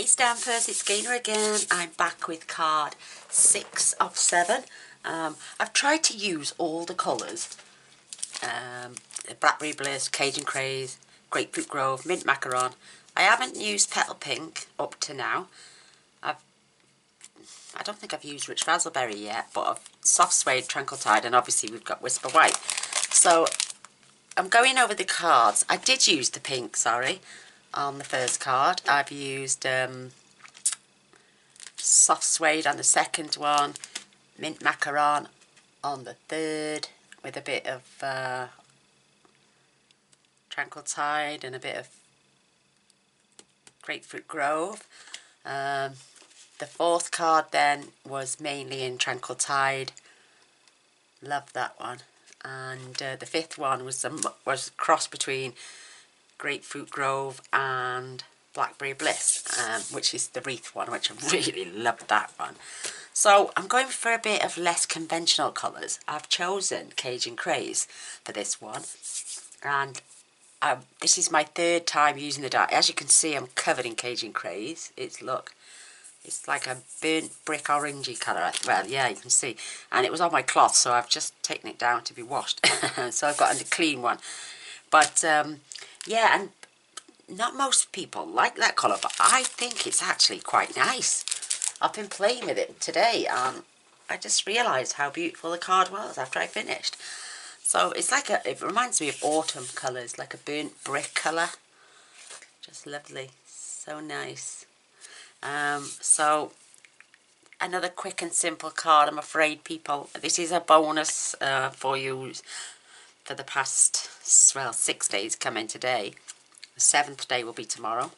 Hey Stampers, it's Gaynor again. I'm back with card 6 of 7. I've tried to use all the colours. Blackberry Bliss, Cajun Craze, Grapefruit Grove, Mint Macaron. I haven't used Petal Pink up to now. I don't think I've used Rich Razzleberry yet, but I've Soft Suede, Tranquil Tide, and obviously we've got Whisper White. So I'm going over the cards. I did use the pink, sorry, on the first card. I've used Soft Suede on the second one, Mint Macaron on the third, with a bit of Tranquil Tide and a bit of Grapefruit Grove. The fourth card then was mainly in Tranquil Tide. Love that one. And the fifth one was a cross between Grapefruit Grove and Blackberry Bliss, which is the wreath one, which I really loved that one. So I'm going for a bit of less conventional colours. I've chosen Cajun Craze for this one, and this is my third time using the die. As you can see, I'm covered in Cajun Craze. It's like a burnt brick orangey colour. Well, yeah, you can see. And it was on my cloth, so I've just taken it down to be washed. So I've got a clean one. But, yeah, and not most people like that colour, but I think it's actually quite nice. I've been playing with it today, and I just realised how beautiful the card was after I finished. So it's like it reminds me of autumn colours, like a burnt brick colour. Just lovely. So nice. So another quick and simple card, I'm afraid, people. This is a bonus for you for the past, well, 6 days coming today. The 7th day will be tomorrow.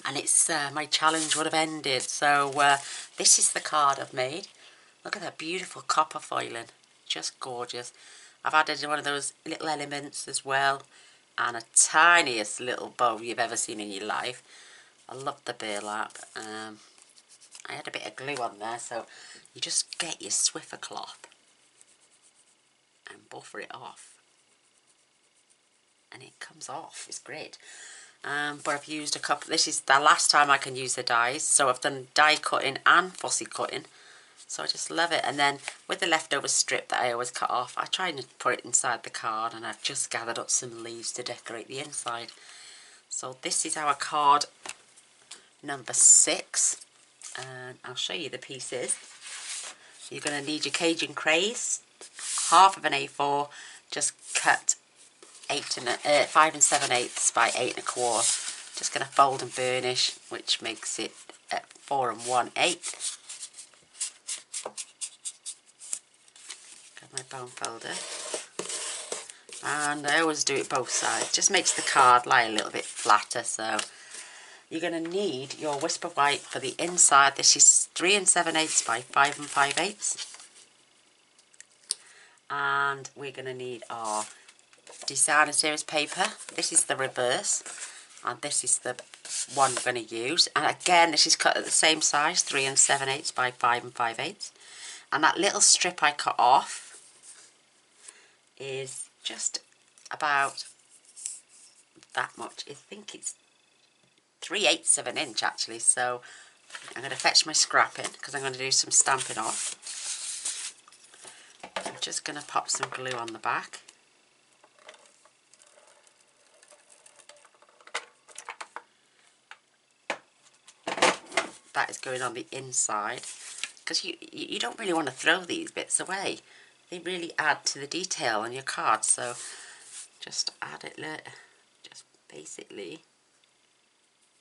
And it's my challenge would have ended. So this is the card I've made. Look at that beautiful copper foiling. Just gorgeous. I've added one of those little elements as well. And a tiniest little bow you've ever seen in your life. I love the burlap. I had a bit of glue on there, so you just get your Swiffer cloth and buffer it off, and it comes off. It's great. But I've used a couple. This is the last time I can use the dies, so I've done die cutting and fussy cutting. So I just love it. And then with the leftover strip that I always cut off, I try and put it inside the card, and I've just gathered up some leaves to decorate the inside. So this is our card number 6, and I'll show you the pieces. You're going to need your Cajun Craze, half of an A4, just cut 5 7/8 by 8 1/4. Just going to fold and burnish, which makes it 4 1/8. Got my bone folder, and I always do it both sides. Just makes the card lie a little bit flatter. So you're going to need your Whisper White for the inside. This is 3 7/8 by 5 5/8. And we're going to need our Designer Series paper. This is the reverse, and this is the one we're going to use. And again, this is cut at the same size, 3 7/8 by 5 5/8. And that little strip I cut off is just about that much. I think it's 3/8 of an inch actually. So I'm going to fetch my scrapping because I'm going to do some stamping off. I'm just going to pop some glue on the back. That is going on the inside, because you don't really want to throw these bits away. They really add to the detail on your card. So just add it, just basically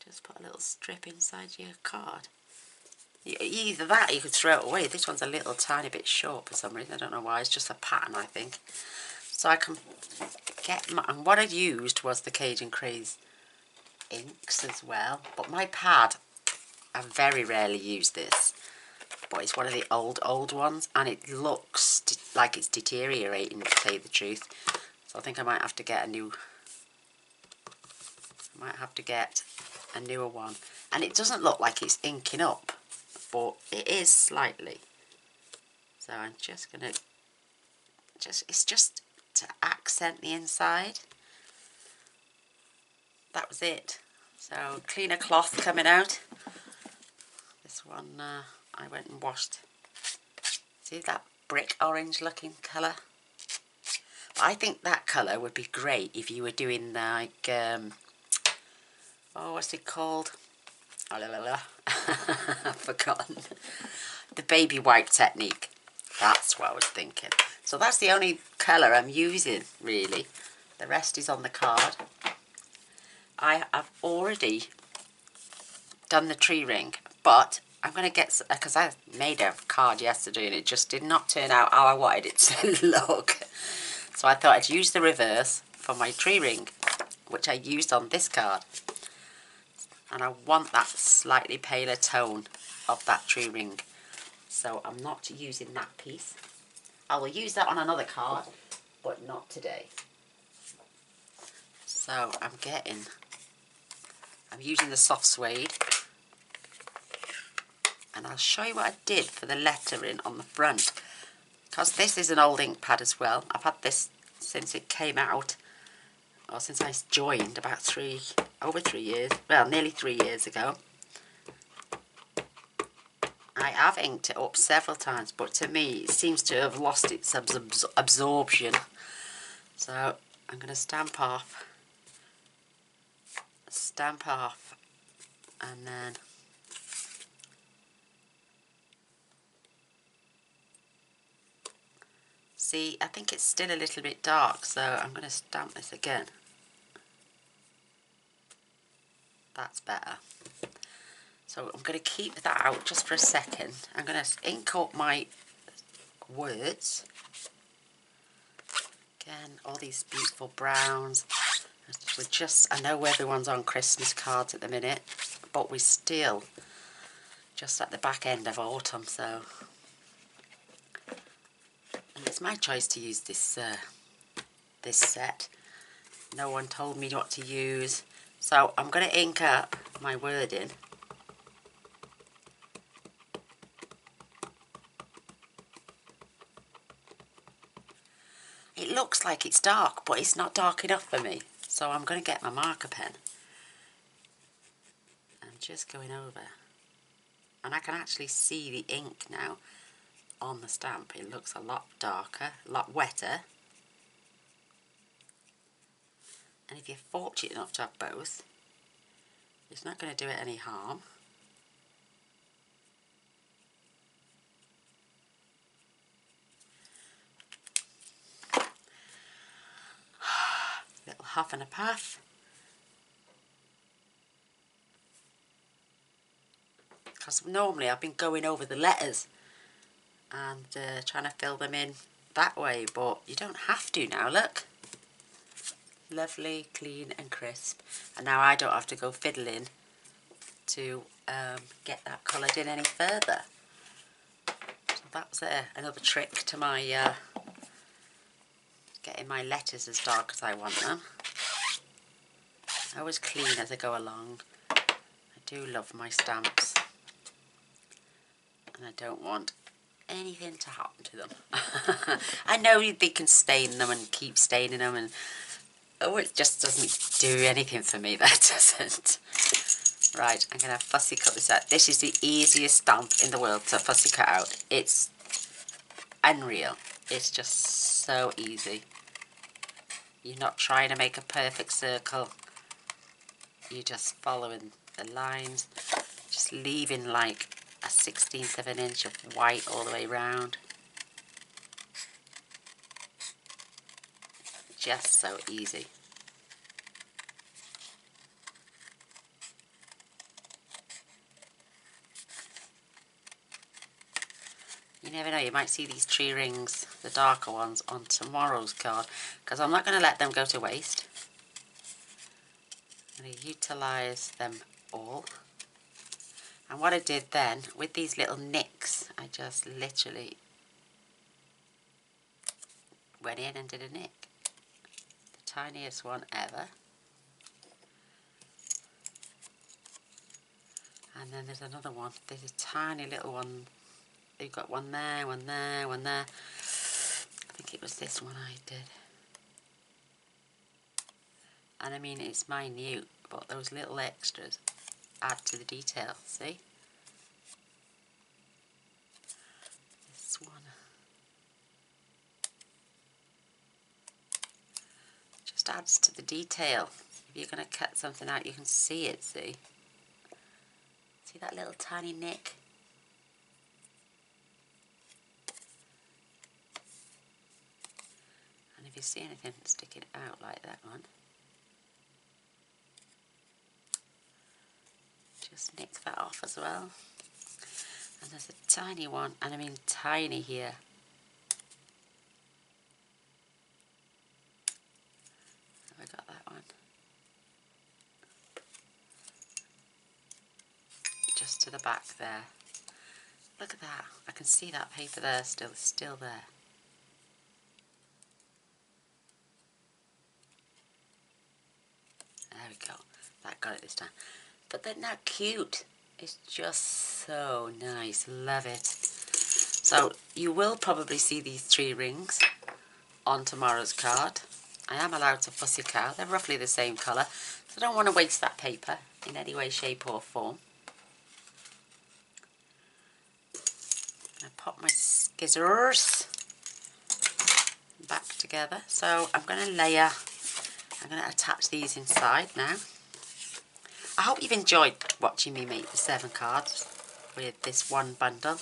just put a little strip inside your card. Either that or you could throw it away. This one's a little tiny bit short for some reason. I don't know why. It's just a pattern, I think. So I can get my... And what I used was the Cajun Craze inks as well. But my pad, I very rarely use this. But it's one of the old ones. And it looks like it's deteriorating, to tell you the truth. So I think I might have to get a new... I might have to get a newer one. And it doesn't look like it's inking up, but it is slightly. So I'm just going to, it's just to accent the inside. That was it. So cleaner cloth coming out. This one I went and washed. See that brick orange looking colour? I think that colour would be great if you were doing like, oh, what's it called? Oh, la, la, la. I've forgotten. The baby wipe technique. That's what I was thinking. So that's the only colour I'm using, really. The rest is on the card. I have already done the tree ring, but I'm going to get, because I made a card yesterday and it just did not turn out how I wanted it to look. So I thought I'd use the reverse for my tree ring, which I used on this card. And I want that slightly paler tone of that tree ring. So I'm not using that piece. I will use that on another card, but not today. So I'm using the soft suede. And I'll show you what I did for the lettering on the front. Because this is an old ink pad as well. I've had this since it came out. Or since I joined about over 3 years. Well, nearly 3 years ago. I have inked it up several times, but to me it seems to have lost its absorption. So I'm going to stamp off, and then see, I think it's still a little bit dark, so I'm going to stamp this again. That's better. So I'm going to keep that out just for a second. I'm going to ink up my words. Again, all these beautiful browns. I know everyone's on Christmas cards at the minute, but we're still just at the back end of autumn, so. And it's my choice to use this set. No one told me what to use. So I'm going to ink up my wording. It looks like it's dark, but it's not dark enough for me. So I'm going to get my marker pen. I'm just going over. And I can actually see the ink now on the stamp. It looks a lot darker, a lot wetter. And if you're fortunate enough to have both, it's not going to do it any harm. Little huff and a puff. Because normally I've been going over the letters and trying to fill them in that way, but you don't have to now, look. Lovely, clean and crisp. And now I don't have to go fiddling to get that coloured in any further. So that's another trick to my getting my letters as dark as I want them. I always clean as I go along. I do love my stamps. And I don't want anything to happen to them. I know they can stain them and keep staining them, and oh, it just doesn't do anything for me, that doesn't. Right, I'm going to fussy cut this out. This is the easiest stamp in the world to fussy cut out. It's unreal. It's just so easy. You're not trying to make a perfect circle. You're just following the lines. Just leaving like a 1/16 of an inch of white all the way round. Just so easy. You never know, you might see these tree rings, the darker ones, on tomorrow's card, because I'm not going to let them go to waste. I'm going to utilise them all. And what I did then, with these little nicks, I just literally went in and did a nick. The tiniest one ever. And then there's another one. There's a tiny little one. You've got one there, one there, one there. I think it was this one I did. And I mean, it's minute, but those little extras add to the detail, see? This one just adds to the detail. If you're going to cut something out, you can see it, see? See that little tiny nick? And if you see anything sticking out like that one, just nick that off as well. And there's a tiny one, and I mean tiny here. Have I got that one? Just to the back there. Look at that. I can see that paper there still. It's still there. There we go. That got it this time. But they're not cute. It's just so nice. Love it. So you will probably see these 3 rings on tomorrow's card. I am allowed to fussy cow. They're roughly the same colour. So I don't want to waste that paper in any way, shape or form. I pop my scissors back together. So I'm going to layer, I'm going to attach these inside now. I hope you've enjoyed watching me make the 7 cards with this one bundle.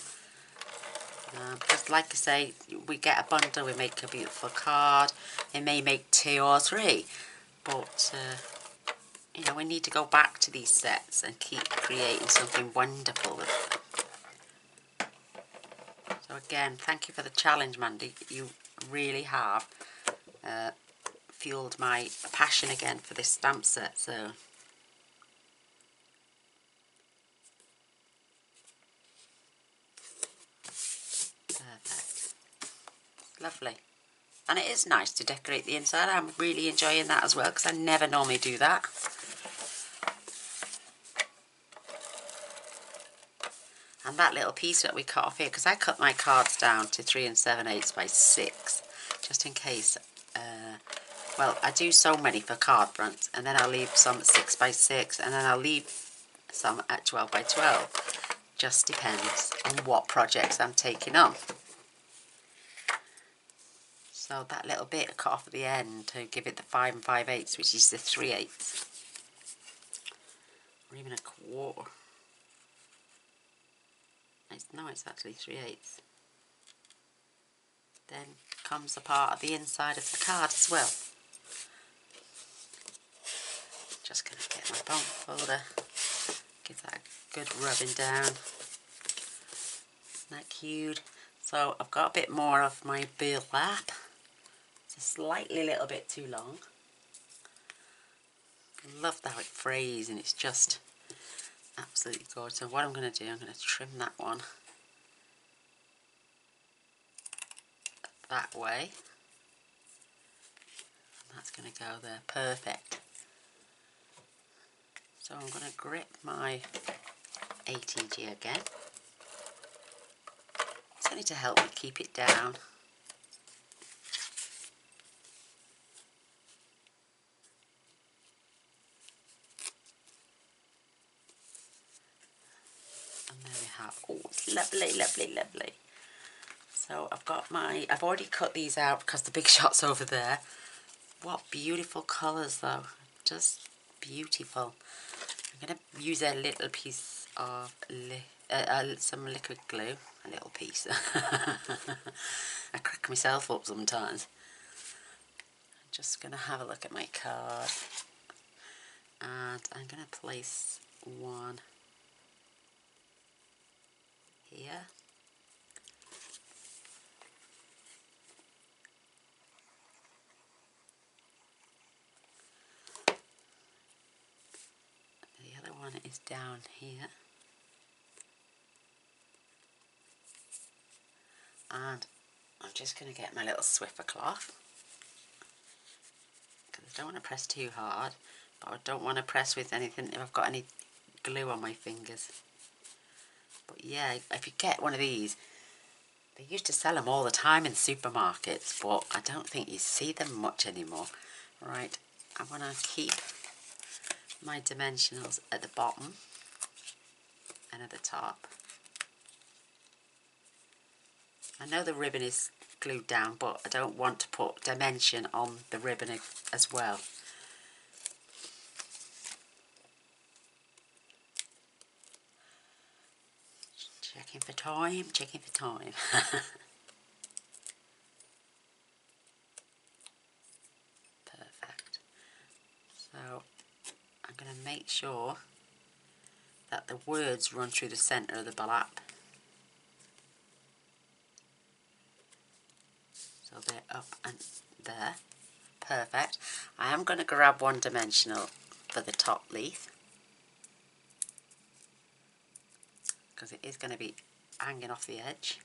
Because like I say, we get a bundle, we make a beautiful card. It may make 2 or 3. But, you know, we need to go back to these sets and keep creating something wonderful with them. So again, thank you for the challenge, Mandy. You really have fueled my passion again for this stamp set. So perfect. Lovely. And it is nice to decorate the inside. I'm really enjoying that as well because I never normally do that. And that little piece that we cut off here, because I cut my cards down to 3 7/8 by 6, just in case. Well, I do so many for card fronts, and then I'll leave some at 6 by 6, and then I'll leave some at 12 by 12. Just depends on what projects I'm taking on. So that little bit I cut off at the end to give it the 5 5/8, which is the 3/8, or even a quarter. No, it's actually 3/8. Then comes a part of the inside of the card as well. Just going to get my bone folder, give that a good rubbing down. Isn't that cute? So I've got a bit more of my burlap. It's a slightly little bit too long. I love how it frays, and it's just absolutely gorgeous. So what I'm going to do, I'm going to trim that one that way. And that's going to go there. Perfect. So I'm going to grip my ATG again. It's only to help me keep it down. And there we have, oh, it's lovely, lovely, lovely. So I've already cut these out because the big shot's over there. What beautiful colours though, just beautiful. I'm going to use a little piece of some liquid glue, a little piece. I crack myself up sometimes. I'm just going to have a look at my card, and I'm going to place one here. The other one is down here. And I'm just going to get my little Swiffer cloth, because I don't want to press too hard, but I don't want to press with anything if I've got any glue on my fingers. But yeah, if you get one of these, they used to sell them all the time in supermarkets, but I don't think you see them much anymore. Right, I want to keep my dimensionals at the bottom and at the top. I know the ribbon is glued down, but I don't want to put dimension on the ribbon as well. Checking for time, checking for time. Perfect. So I'm going to make sure that the words run through the centre of the flap. So they're up and there. Perfect. I am going to grab one dimensional for the top leaf, because it is going to be hanging off the edge.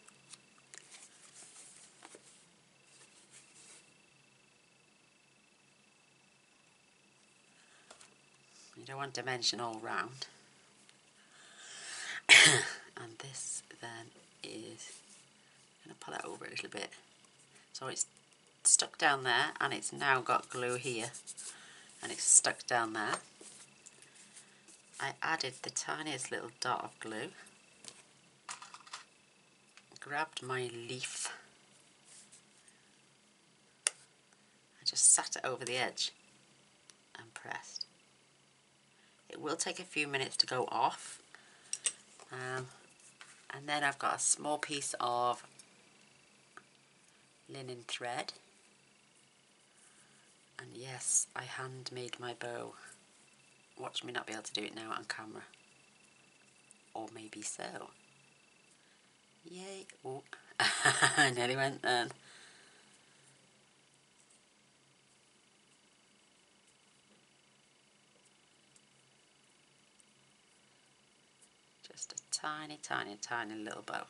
You don't want dimension all round. And this then is, I'm going to pull it over a little bit. So it's stuck down there, and it's now got glue here, and it's stuck down there. I added the tiniest little dot of glue, grabbed my leaf, I just sat it over the edge and pressed. It will take a few minutes to go off, and then I've got a small piece of linen thread, and yes, I hand made my bow. Watch me not be able to do it now on camera, or maybe so. Yay! Oh, I nearly went then. Just a tiny, tiny, tiny little bow.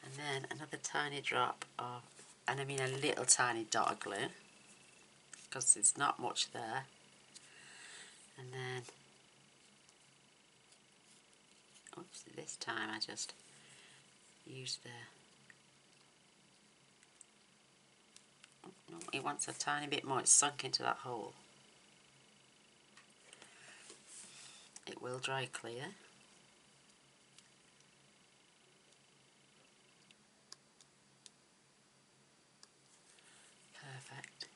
And then another tiny drop of, and I mean a little tiny dot of glue, because there's not much there. And then, oops, this time I just used the, oh, no, it wants a tiny bit more, it's sunk into that hole. It will dry clear. Perfect.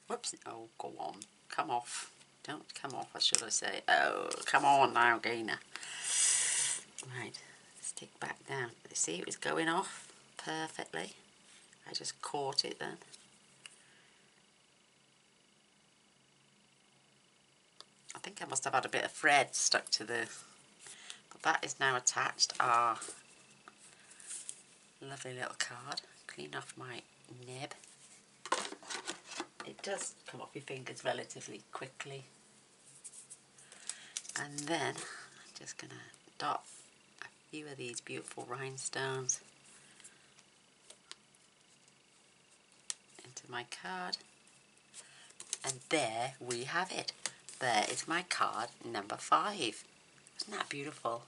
Whoops, oh, go on, come off. Don't come off, should I say. Oh, come on now, Gaynor. Right, stick back down. See, it was going off perfectly. I just caught it then. I think I must have had a bit of thread stuck to the, but that is now attached. Ah, lovely little card. Clean off my nib. It does come off your fingers relatively quickly. And then I'm just going to dot a few of these beautiful rhinestones into my card. And there we have it. There is my card number 5. Isn't that beautiful?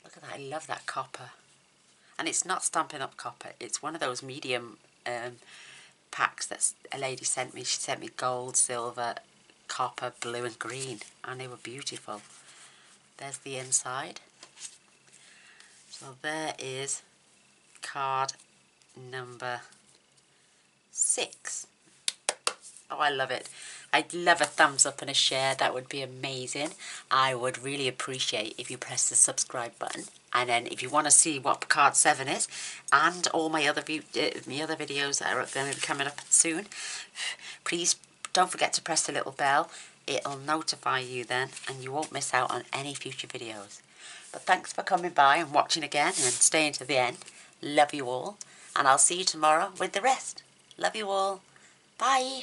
Look at that, I love that copper. And it's not Stampin' Up! Copper, it's one of those medium packs that a lady sent me. She sent me gold, silver, copper, blue and green, and they were beautiful. There's the inside. So there is card number 6. Oh, I love it. I'd love a thumbs up and a share. That would be amazing. I would really appreciate if you press the subscribe button. And then if you want to see what card 7 is, and all my other videos that are going to be coming up soon, please don't forget to press the little bell. It'll notify you then, and you won't miss out on any future videos. But thanks for coming by and watching again and staying to the end. Love you all. And I'll see you tomorrow with the rest. Love you all. Bye.